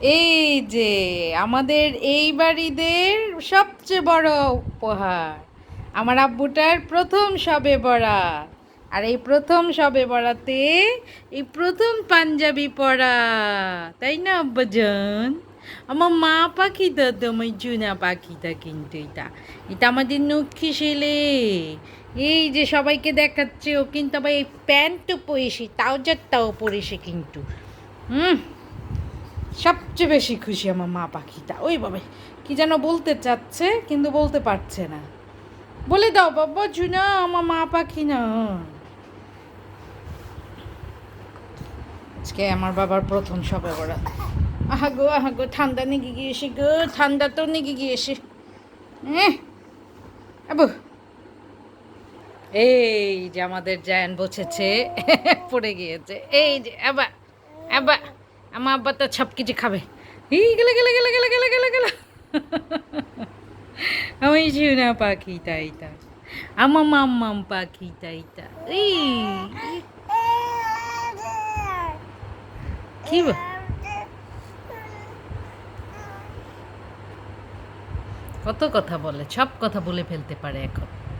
এই যে আমাদের এই বাড়িদের সবচেয়ে বড় উপহার, আমার আব্বুটার প্রথম শবে বরাত। আর এই প্রথম শবে বরাতে এই প্রথম পাঞ্জাবি পরা, তাই না আব্বাজান? আমার মা পাখিটা তো আমার জুনা পাখিটা, কিন্তু এটা এটা আমাদের নক্ষী ছেলে। এই যে সবাইকে দেখাচ্ছে, ও কিন্তু আবার এই প্যান্টও পরেছে, ট্রাউজারটাও পরেছে কিন্তু। হুম, সবচেয়ে বেশি খুশি আমার মা পাখিটা। ওই বাবা, কি যেন বলতে চাচ্ছে কিন্তু বলতে পারছে না। বলে দাও বাবা, জুনা আমার মা পাখি না। আজকে আমার বাবার প্রথম সবে বরাত। আহা গো ঠান্ডা নিগে গিয়েছে গো, ঠান্ডা তো নিগে গিয়েছে। আবু, এই যে আমাদের জায়ান বসেছে, পড়ে গিয়েছে। এই যে আবা আবা, আমার আব্বা তো সব কিছু খাবে। এই গেলে গেলে গেলে গেলে গেলে গেলে গেলে আমি ঝুনা পাখি তাইটা, আমার মাম্মাম পাখি তাইটা। এই কি কত কথা বলে, সব কথা বলে ফেলতে পারে এখন।